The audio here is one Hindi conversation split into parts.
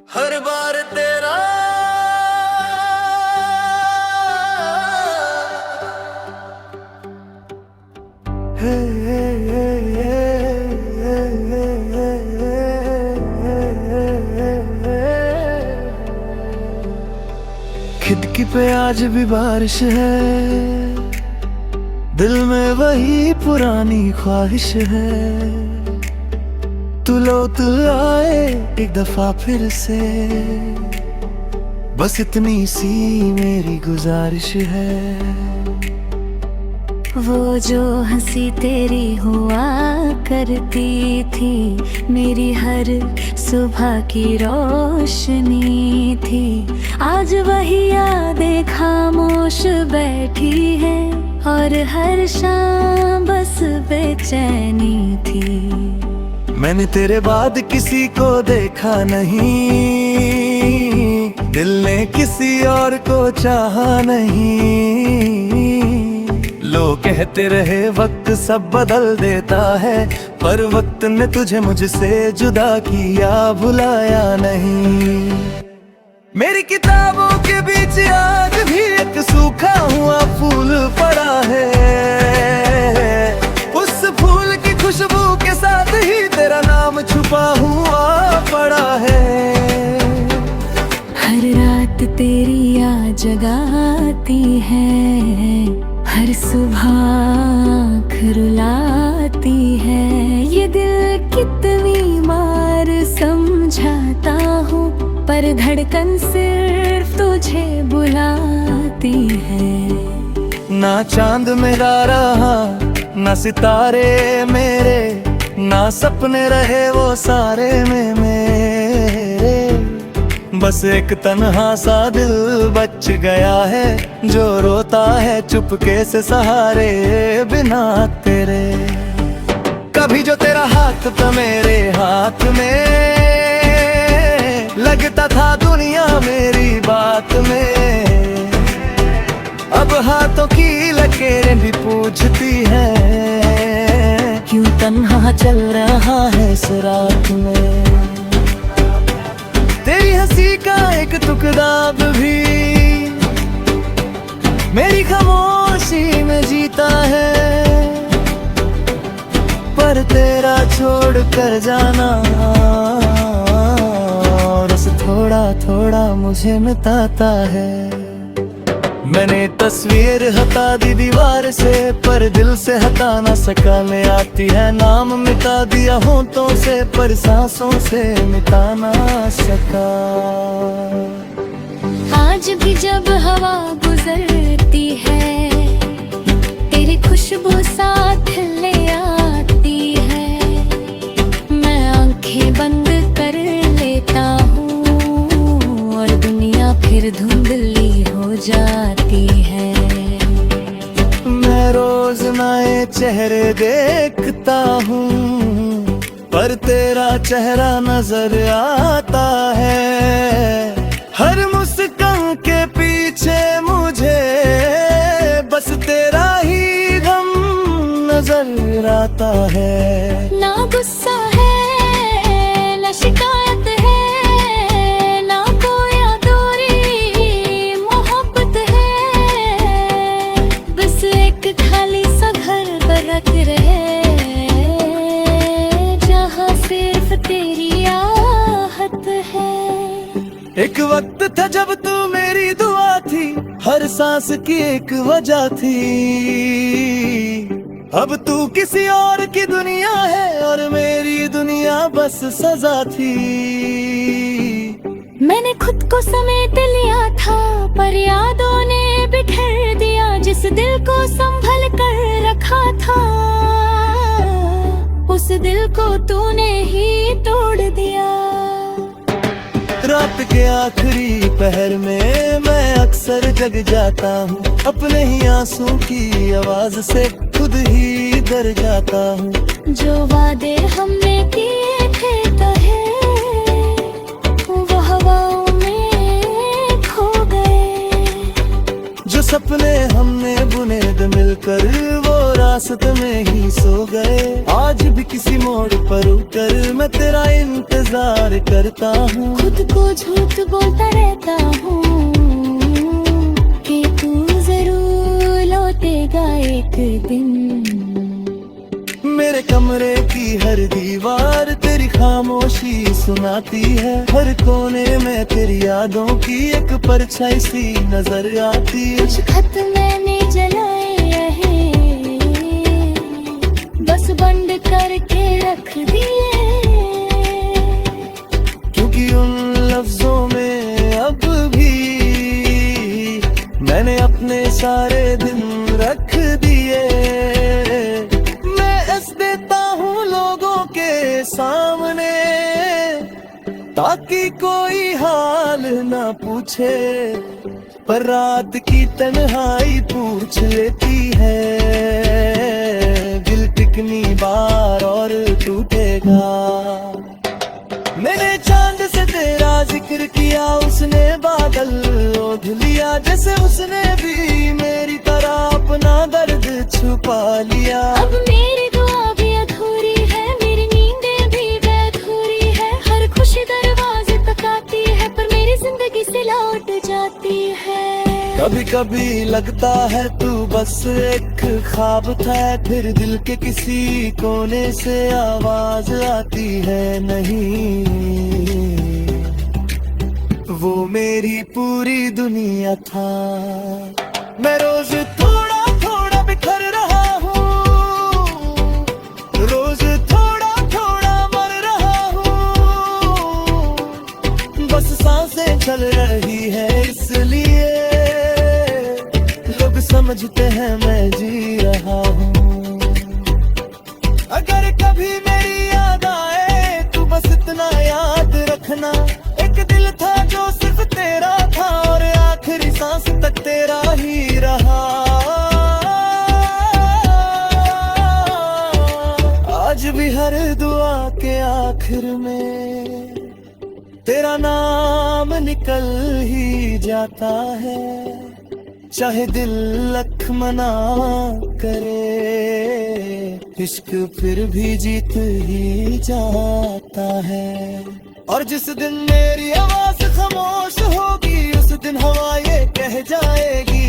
हर बार तेरा खिड़की पे आज भी बारिश है, दिल में वही पुरानी ख्वाहिश है। तू लौट आए एक दफा फिर से, बस इतनी सी मेरी गुजारिश है। वो जो हंसी तेरी हुआ करती थी, मेरी हर सुबह की रोशनी थी। आज वही यादें खामोश बैठी है, और हर शाम बस बेचैनी थी। मैंने तेरे बाद किसी को देखा नहीं, दिल ने किसी और को चाहा नहीं। लोग कहते रहे वक्त सब बदल देता है, पर वक्त ने तुझे मुझसे जुदा किया, भुलाया नहीं। मेरी किताबों के बीच आज भी एक सूखा हुआ फूल पड़ा है, उस फूल की खुशबू के साथ ही तेरा नाम छुपा हुआ पड़ा है। हर रात तेरी याद जगाती है, हर सुबह आँख रुलाती है। ये दिल कितनी बार समझाता हूँ, पर धड़कन सिर्फ तुझे बुलाती है। ना चांद मेरा रहा, ना सितारे मेरे, ना सपने रहे वो सारे में मेरे। बस एक तन्हा सा दिल बच गया है, जो रोता है चुपके से सहारे बिना तेरे। कभी जो तेरा हाथ था मेरे हाथ में, लगता था दुनिया मेरी बात में। अब हाथों की लकीरें भी पूछती है, क्यों तन्हा चल रहा है इस रात में। तेरी हंसी का एक टुकड़ा भी मेरी खामोशी में जीता है, पर तेरा छोड़ कर जाना रस थोड़ा थोड़ा मुझे मिटाता है। मैंने तस्वीर हटा दी दीवार से, पर दिल से हटा ना सका। ले आती है नाम मिटा दिया होंठों से, पर सांसों से मिटा ना सका। आज भी जब हवा गुजरती है, तेरी खुशबू साथ ले आती है। मैं आंखें बंद कर लेता हूँ, और दुनिया फिर धुंधली हो जाती है। मैं रोज नए चेहरे देखता हूँ, पर तेरा चेहरा नजर आता है। हर मुस्कान के पीछे मुझे बस तेरा ही गम नजर आता है। ना गुस्सा है, ना शिकायत है, ना कोई अधूरी मोहब्बत है। बस एक खाली सा घर बरक रहे, जहाँ सिर्फ तेरी आहट है। एक वक्त था जब तू मेरी दुआ थी, हर सांस की एक वजह थी। अब तू किसी और की दुनिया है, और मेरी दुनिया बस सजा थी। मैंने खुद को समेट लिया था, पर यादों ने बिखेर दिया। जिस दिल को संभल कर रखा था, उस दिल को तूने ही तोड़ दिया। रात के आखिरी पहर में मैं अक्सर जग जाता हूँ, अपने ही आंसू की आवाज से खुद ही डर जाता हूँ। जो वादे हमने किए थे कहे, वो हवाओं में खो गए। जो सपने हमने बुने थे मिलकर, वो रास्ते में ही सो गए। आज भी किसी मोड़ पर उतर मैं तेरा इंतजार करता हूँ। खुद को झूठ बोलता रहता हूँ कि तू जरूर लौटेगा एक दिन। मेरे कमरे की हर दीवार तेरी खामोशी सुनाती है, हर कोने में तेरी यादों की एक परछाई सी नजर आती है। कुछ खत मैंने जलाए हैं, बस बंद करके रख दिए, क्योंकि उन लफ्जों में अब भी मैंने अपने सारे दिन रख दिए। मैं हंस देता हूँ लोगों के सामने ताकि कोई हाल ना पूछे, पर रात की तन्हाई पूछ लेती है दिल कितनी बार और टूटेगा। मैंने चांद से तेरा जिक्र किया, उसने बादल ओढ़ लिया, जैसे उसने भी मेरी तरह अपना दर्द छुपा लिया। अब मेरी दुआ भी अधूरी है, मेरी नींदें भी बेअधूरी है, हर खुशी दरवाजे तक आती है पर मेरी जिंदगी से लौट जाती है। कभी कभी लगता है तू बस एक ख्वाब था, फिर दिल के किसी कोने से आवाज आती है, नहीं वो मेरी पूरी दुनिया था। मैं रोज थोड़ा थोड़ा बिखर रहा हूँ, रोज थोड़ा थोड़ा मर रहा हूँ, बस सांसें चल रही है इसलिए लोग समझते हैं मैं जी रहा हूँ। अगर कभी मेरी याद आए तू बस इतना याद रखना, एक दिल था जो सिर्फ तेरा था और आखिरी सांस तक तेरा ही रहा। आज भी हर दुआ के आखिर में तेरा नाम निकल ही जाता है, चाहे दिल लख मना करे, इश्क फिर भी जीत ही जाता है। और जिस दिन मेरी आवाज खामोश होगी उस दिन हवा ये कह जाएगी,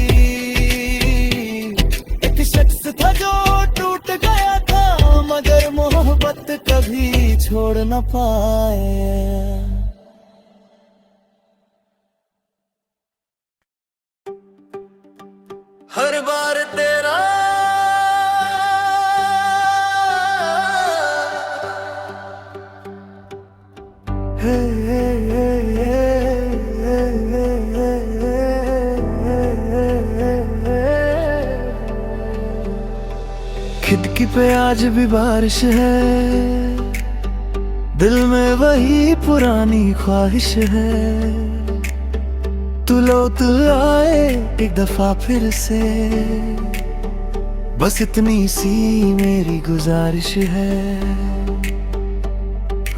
एक शख्स था जो टूट गया था मगर मोहब्बत कभी छोड़ न पाए। हर बार तेरा खिड़की पे आज भी बारिश है, दिल में वही पुरानी ख्वाहिश है, तू लौट आए एक दफा फिर से, बस इतनी सी मेरी गुजारिश है।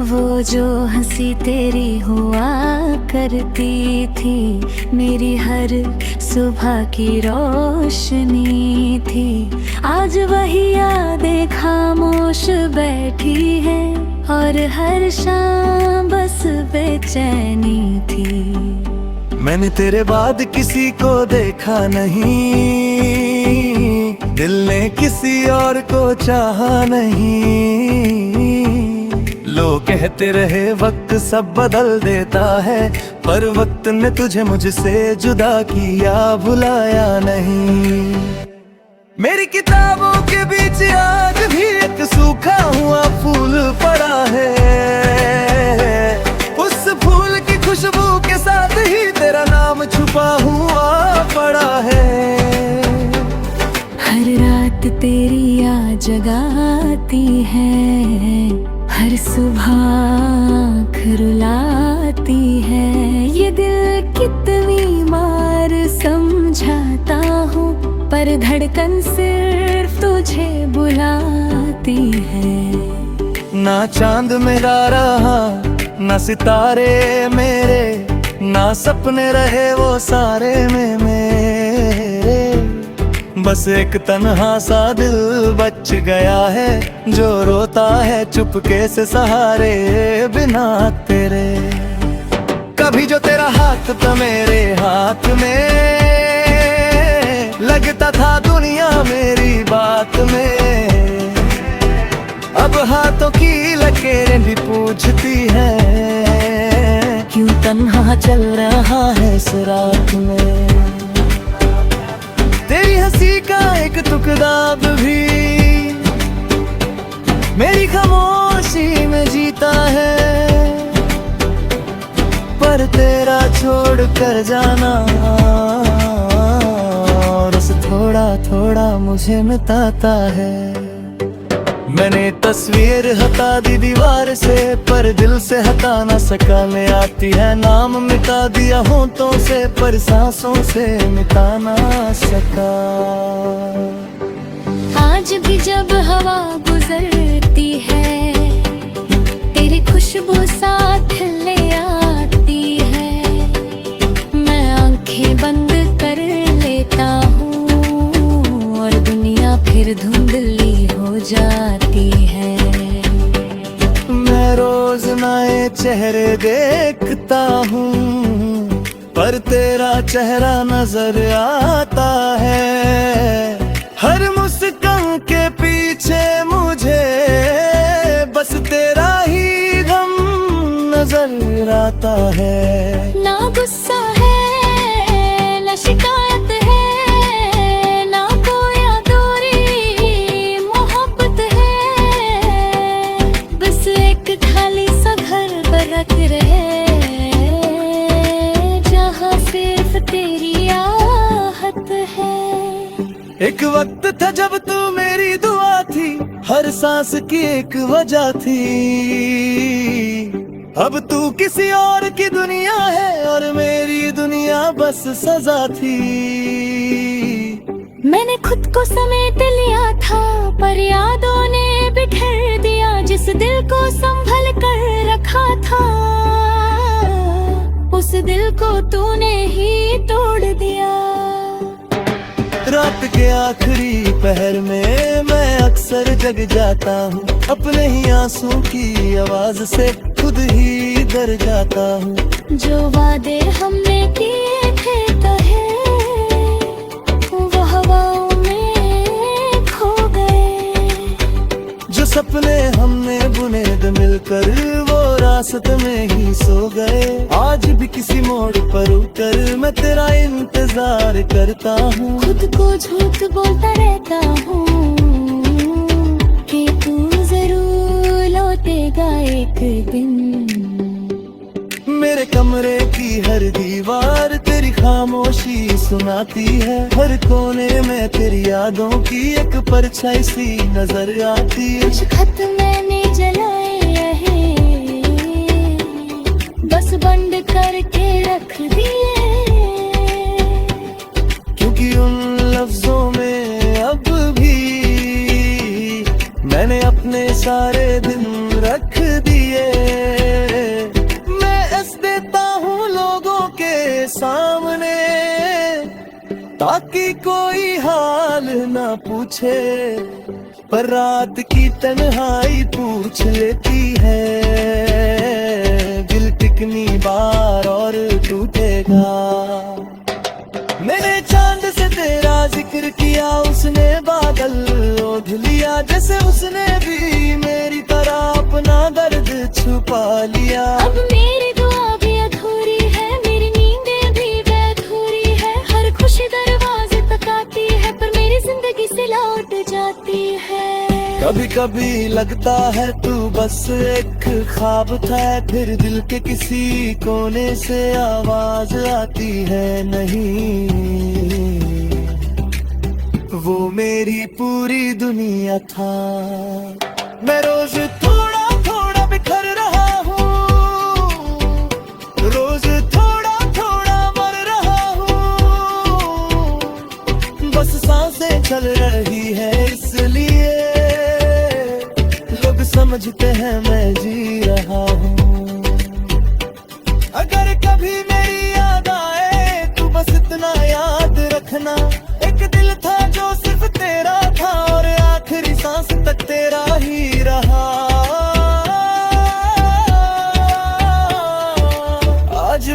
वो जो हंसी तेरी हुआ करती थी मेरी हर सुबह की रोशनी थी, आज वही यादें खामोश बैठी है और हर शाम बस बेचैनी थी। मैंने तेरे बाद किसी को देखा नहीं, दिल ने किसी और को चाहा नहीं। लोग कहते रहे वक्त सब बदल देता है, पर वक्त ने तुझे मुझसे जुदा किया भुलाया नहीं। मेरी किताबों के बीच आज भी एक सूखा हुआ फूल पड़ा है, उस फूल की खुशबू के साथ ही तेरा नाम छुपा हुआ पड़ा है। हर रात तेरी याद जगाती है, हर सुबह आँख रुलाती है, ये दिल कितनी बार समझाता हूँ पर धड़कन सिर्फ तुझे बुलाती है। ना चांद मेरा रहा ना सितारे मेरे, ना सपने रहे वो सारे में मेरे, बस एक तन्हा सा दिल बच गया है, जो रोता है चुपके से सहारे बिना तेरे। कभी जो तेरा हाथ था मेरे हाथ में, लगता था दुनिया मेरी बात में। अब हाथों की लकीरें भी पूछती है, क्यों तन्हा चल रहा है इस रात में। तेरी हंसी का एक टुकड़ा भी मेरी खामोशी में जीता है, पर तेरा छोड़ कर जाना और उसे थोड़ा थोड़ा मुझे मिटाता है। मैंने तस्वीर हटा दी दीवार से, पर दिल से हटा ना सका। मैं आती है नाम मिटा दिया होंठों से, पर सांसों से मिटा ना सका। आज भी जब हवा गुजरती है, तेरी खुशबू साथ ले आती है। मैं आंखें बंद कर लेता हूँ और दुनिया फिर धुंधली हो जाती है। मैं रोज नए चेहरे देखता हूँ, पर तेरा चेहरा नजर आता है। हर मुस्कान के पीछे मुझे बस तेरा ही गम नजर आता है। ना गुस्सा है ना शिकायत है, ना कोई अधूरी मोहब्बत है। बस एक खाली सा घर बरक रहे, जहाँ सिर्फ तेरी आहट है। एक वक्त था जब तू मेरी दुआ थी, हर सांस की एक वजह थी। अब तू किसी और की दुनिया है और मेरी दुनिया बस सजा थी। मैंने खुद को समेट लिया था, पर यादों ने बिखेर दिया। जिस दिल को संभल कर रखा था, उस दिल को तूने ही तोड़ दिया। रात के आखिरी पहर में मैं अक्सर जग जाता हूँ, अपने ही आंसू की आवाज से खुद ही डर जाता हूँ। जो वादे हमने किए थे कहे, वो हवाओं में खो गए। जो सपने हमने बुने द मिलकर, वो रास्ते में ही सो गए। आज भी किसी मोड़ पर उतर मैं तेरा इंतजार करता हूँ। खुद को झूठ बोलता रहता हूँ कि तू जरूर लौटेगा एक दिन। मेरे कमरे की हर दीवार तेरी खामोशी सुनाती है। हर कोने में तेरी यादों की एक परछाई सी नजर आती है। कुछ खत मैंने जलाए हैं, बस बंद करके रख दिए। क्योंकि उन लफ्जों में अब भी मैंने अपने सारे दिन रख दिए। मैं हंस देता हूँ लोगों के सामने, ताकि कोई हाल ना पूछे, पर रात की तन्हाई पूछ लेती है। दिल कितनी बार और टूटेगा। मैंने चांद से तेरा जिक्र किया, उसने बादल ओढ़ लिया। जैसे उसने भी मेरी तरह अपना दर्द छुपा लिया। अब मेरी दुआ भी अधूरी है, मेरी नींदें भी बेअधूरी है। हर खुशी दरवाजे तक आती है, पर मेरी जिंदगी से लौट जाती है। कभी कभी लगता है तू बस एक ख्वाब था, फिर दिल के किसी कोने से आवाज आती है, नहीं वो मेरी पूरी दुनिया था। मैं रोज थोड़ा थोड़ा बिखर रहा हूँ, रोज थोड़ा थोड़ा मर रहा हूँ। बस सांसें चल रही है इसलिए लोग समझते हैं मैं जी रहा हूँ। अगर कभी मेरी याद आए तो बस इतना याद रखना, एक दिल था जो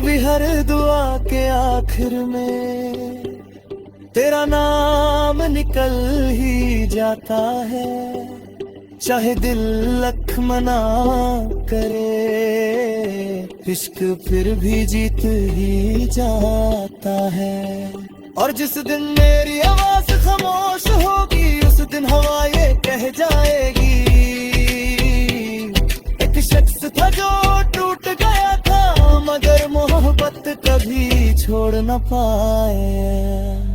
भी हर दुआ के आखिर में तेरा नाम निकल ही जाता है। चाहे दिल लख मना करे, इश्क फिर भी जीत ही जाता है। और जिस दिन मेरी आवाज खामोश होगी, उस दिन हवा ये कह जाएगी, एक शख्स था जो टूट गया था, मगर मोहब्बत कभी छोड़ न पाए।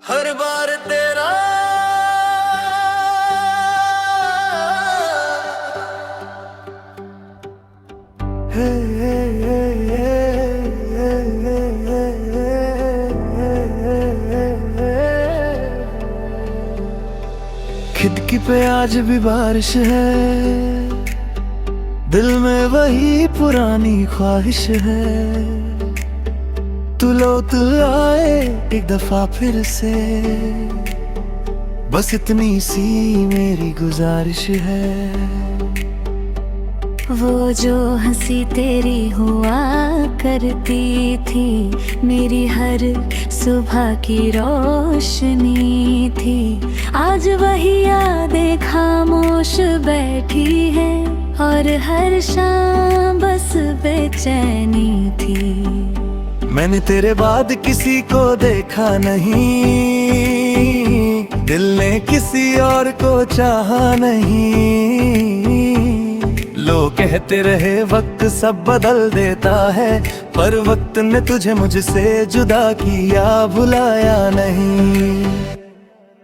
हर बार तेरा खिड़की पे आज भी बारिश है, दिल में वही पुरानी ख्वाहिश है। तू लौट आए एक दफा फिर से, बस इतनी सी मेरी गुजारिश है। वो जो हंसी तेरी हुआ करती थी, मेरी हर सुबह की रोशनी थी। आज वही यादें खामोश बैठी है, और हर शाम बस बेचैनी थी। मैंने तेरे बाद किसी को देखा नहीं, दिल ने किसी और को चाहा नहीं। लोग कहते रहे वक्त सब बदल देता है, पर वक्त ने तुझे मुझसे जुदा किया, भुलाया नहीं।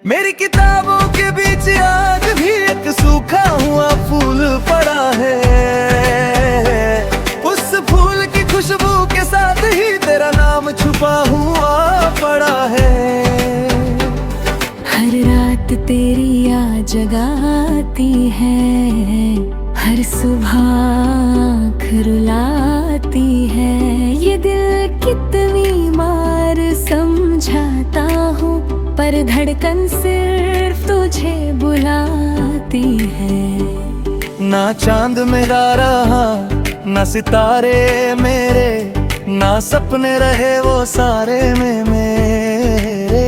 मेरी किताबों के बीच आज भी एक सूखा हुआ फूल पड़ा है, उस फूल की खुशबू के साथ ही तेरा नाम छुपा हुआ पड़ा है। हर रात तेरी याद जगाती है, हर सुबह आँख रुलाती है। ये दिल कितनी बार समझाता हूँ, पर धड़कन सिर्फ तुझे बुलाती है। ना चांद मेरा रहा, ना सितारे मेरे, ना सपने रहे वो सारे में मेरे।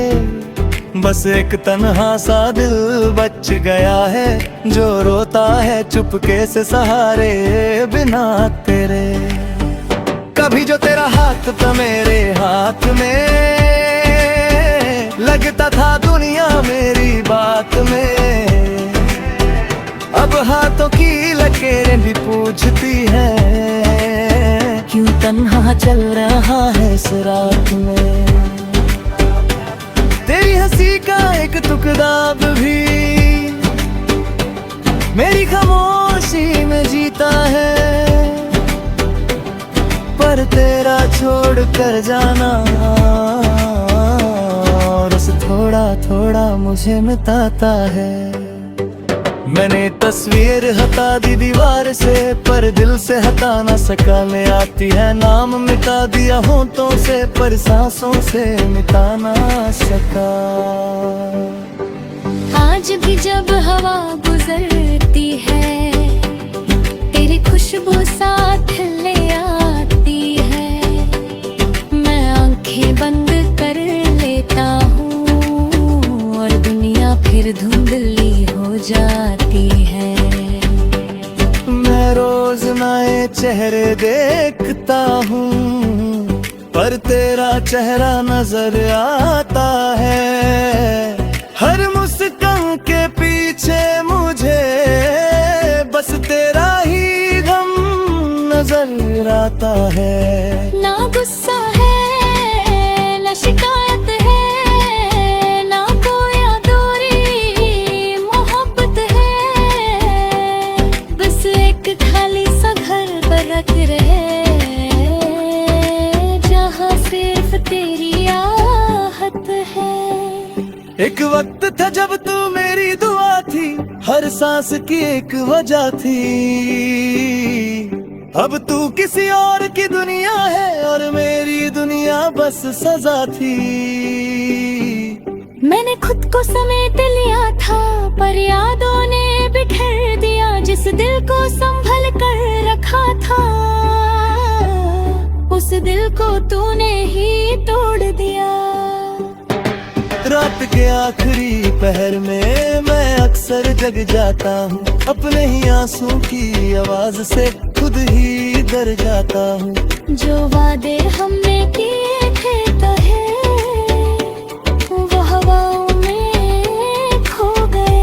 बस एक तन्हा सा दिल बच गया है, जो रोता है चुपके से सहारे बिना तेरे। कभी जो तेरा हाथ था मेरे हाथ में, लगता था दुनिया मेरी बात में। अब हाथों की लकीरें भी पूछती है, क्यों तन्हा चल रहा है इस रात में। तेरी हंसी का एक टुकड़ा भी मेरी खामोशी में जीता है, पर तेरा छोड़ कर जाना और उस थोड़ा थोड़ा मुझे मिटाता है। मैंने तस्वीर हटा दी दीवार से, पर दिल से हटा ना सका। ले आती है नाम मिटा दिया होठों से, पर सांसों से मिटा ना सका। आज भी जब हवा गुजरती है, तेरी खुशबू साथ ले आती है। मैं आंखें बंद कर लेता हूँ, और दुनिया फिर धुंधली हो जाती है। मैं रोज नए चेहरे देखता हूँ, पर तेरा चेहरा नजर आता है। हर मुस्कान के पीछे मुझे बस तेरा ही गम नजर आता है। ना गुस्सा है, ना शिकायत है, ना कोई अधूरी मोहब्बत है। बस एक खाली सा घर बरक रहे, जहाँ सिर्फ तेरी आहट है। एक वक्त था जब तू मेरी दुआ थी, हर सांस की एक वजह थी। अब तू किसी और की दुनिया है, और मेरी दुनिया बस सजा थी। मैंने खुद को समेट लिया था, पर यादों ने बिखेर दिया जिस दिल को संभल कर रखा था, उस दिल को तूने ही तोड़ दिया। रात के आखिरी पहर में मैं अक्सर जग जाता हूँ, अपने ही आंसू की आवाज से खुद ही डर जाता हूँ। जो वादे हमने किए थे कहे, वो हवाओं में खो गए।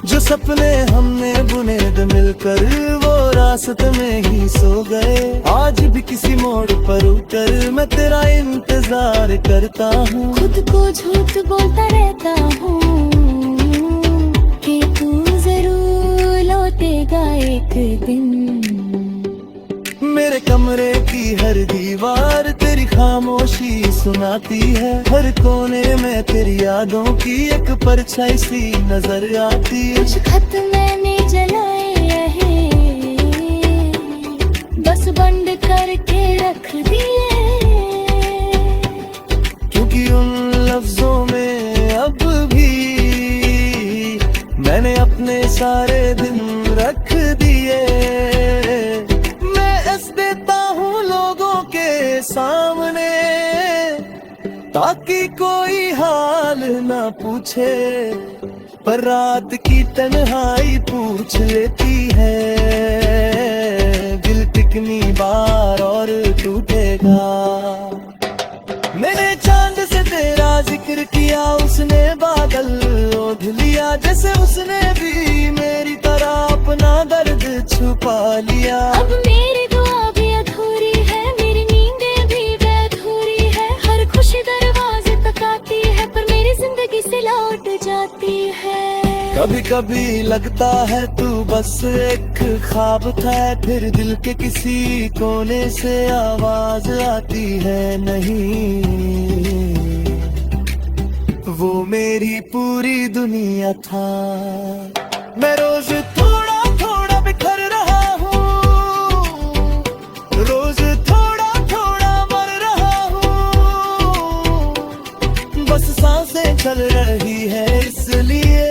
जो सपने हमने बुने द मिलकर, वो रास्ते में ही सो गए। आज भी किसी मोड़ पर उतर मैं तेरा इंतजार करता हूँ। खुद को झूठ बोलता रहता हूँ कि तू जरूर लौटेगा एक दिन। मेरे कमरे की हर दीवार तेरी खामोशी सुनाती है, हर कोने में तेरी यादों की एक परछाई सी नजर आती है। कुछ खत मैंने जलाए हैं, बस बंद करके रख दिए, क्योंकि उन लफ्जों में अब भी मैंने अपने सारे दिन रख दिए। मैं हंस देता हूँ लोगों के सामने, ताकि कोई हाल ना पूछे, पर रात की तन्हाई पूछ लेती है। दिल कितनी बार और टूटेगा। मैंने चांद से तेरा जिक्र किया, उसने बादल ओढ़ लिया, जैसे उसने भी मेरी तरह अपना दर्द छुपा लिया। अब मेरी दुआ भी अधूरी है, मेरी नींदें भी बेअधूरी है। हर खुशी दरवाजे तक आती है, पर मेरी जिंदगी से लौट जाती है। कभी कभी लगता है तू बस एक ख्वाब था, फिर दिल के किसी कोने से आवाज आती है, नहीं वो मेरी पूरी दुनिया था। मैं रोज थोड़ा थोड़ा बिखर रहा हूँ, रोज थोड़ा थोड़ा मर रहा हूँ, बस सांसें चल रही है इसलिए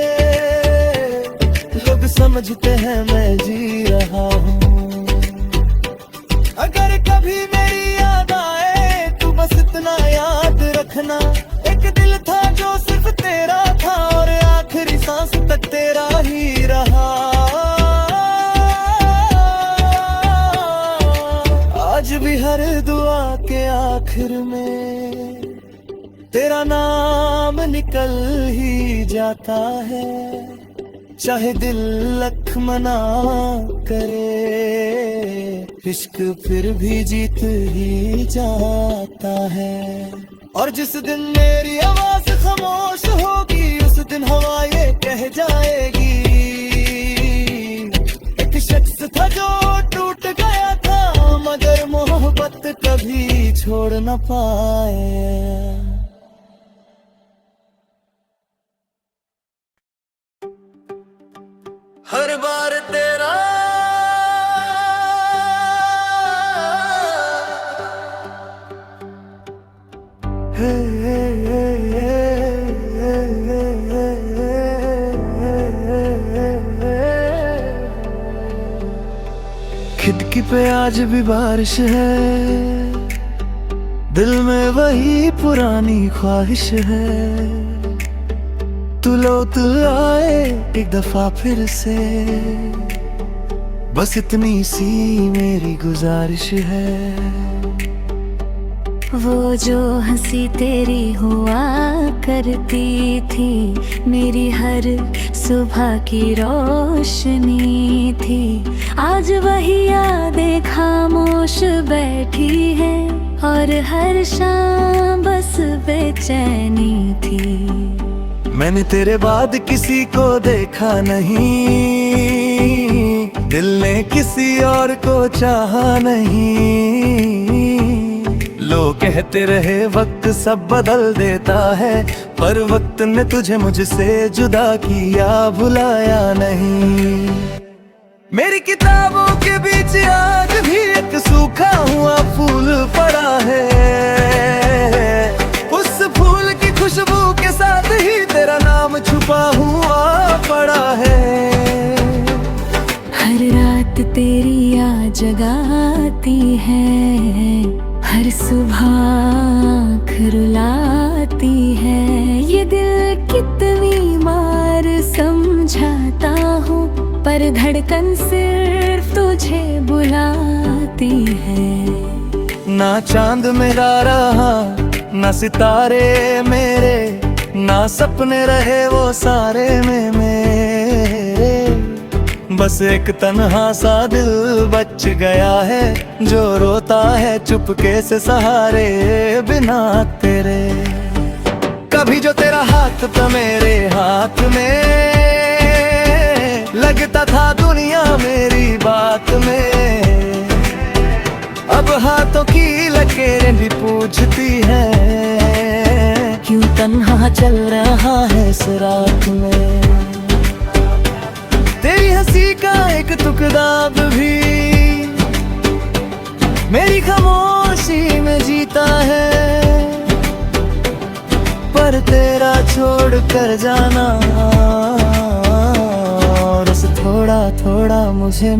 लोग समझते हैं मैं जी रहा हूँ। अगर कभी मेरी याद आए तू बस इतना याद रखना, एक दिल था जो सिर्फ तेरा था और आखिरी सांस तक तेरा ही रहा। आज भी हर दुआ के आखिर में तेरा नाम निकल ही जाता है, चाहे दिल लख मना करे, इश्क फिर भी जीत ही जाता है। और जिस दिन मेरी आवाज खामोश होगी, उस दिन हवा ये कह जाएगी, एक शख्स था जो टूट गया था, मगर मोहब्बत कभी छोड़ न पाए। हर बार तेरा खिड़की पे आज भी बारिश है, दिल में वही पुरानी ख्वाहिश है, तू लौट आए एक दफा फिर से, बस इतनी सी मेरी गुजारिश है। वो जो हंसी तेरी हुआ करती थी, मेरी हर सुबह की रोशनी थी, आज वही यादें खामोश बैठी है, और हर शाम बस बेचैनी थी। मैंने तेरे बाद किसी को देखा नहीं, दिल ने किसी और को चाहा नहीं। लोग कहते रहे वक्त सब बदल देता है, पर वक्त ने तुझे मुझसे जुदा किया, भुलाया नहीं। मेरी किताबों के बीच आज भी एक सूखा हुआ फूल पड़ा है, उस फूल की खुशबू के साथ ही तेरा नाम छुपा हुआ पड़ा है। जगाती है, हर सुबह आँख रुलाती है। ये दिल कितनी बार समझाता हूँ, पर धड़कन सिर्फ तुझे बुलाती है। ना चांद मेरा रहा, ना सितारे मेरे, ना सपने रहे वो सारे में मेरे। बस एक तन्हा सा दिल बच गया है, जो रोता है चुपके से सहारे बिना तेरे। कभी जो तेरा हाथ था मेरे हाथ में, लगता था दुनिया मेरी बात में। अब हाथों की लकीरें भी पूछती है, क्यों तन्हा चल रहा है इस रात में। तेरी हंसी का एक टुकड़ा भी मेरी खामोशी में जीता है, पर तेरा छोड़ कर जाना और उसे थोड़ा थोड़ा मुझे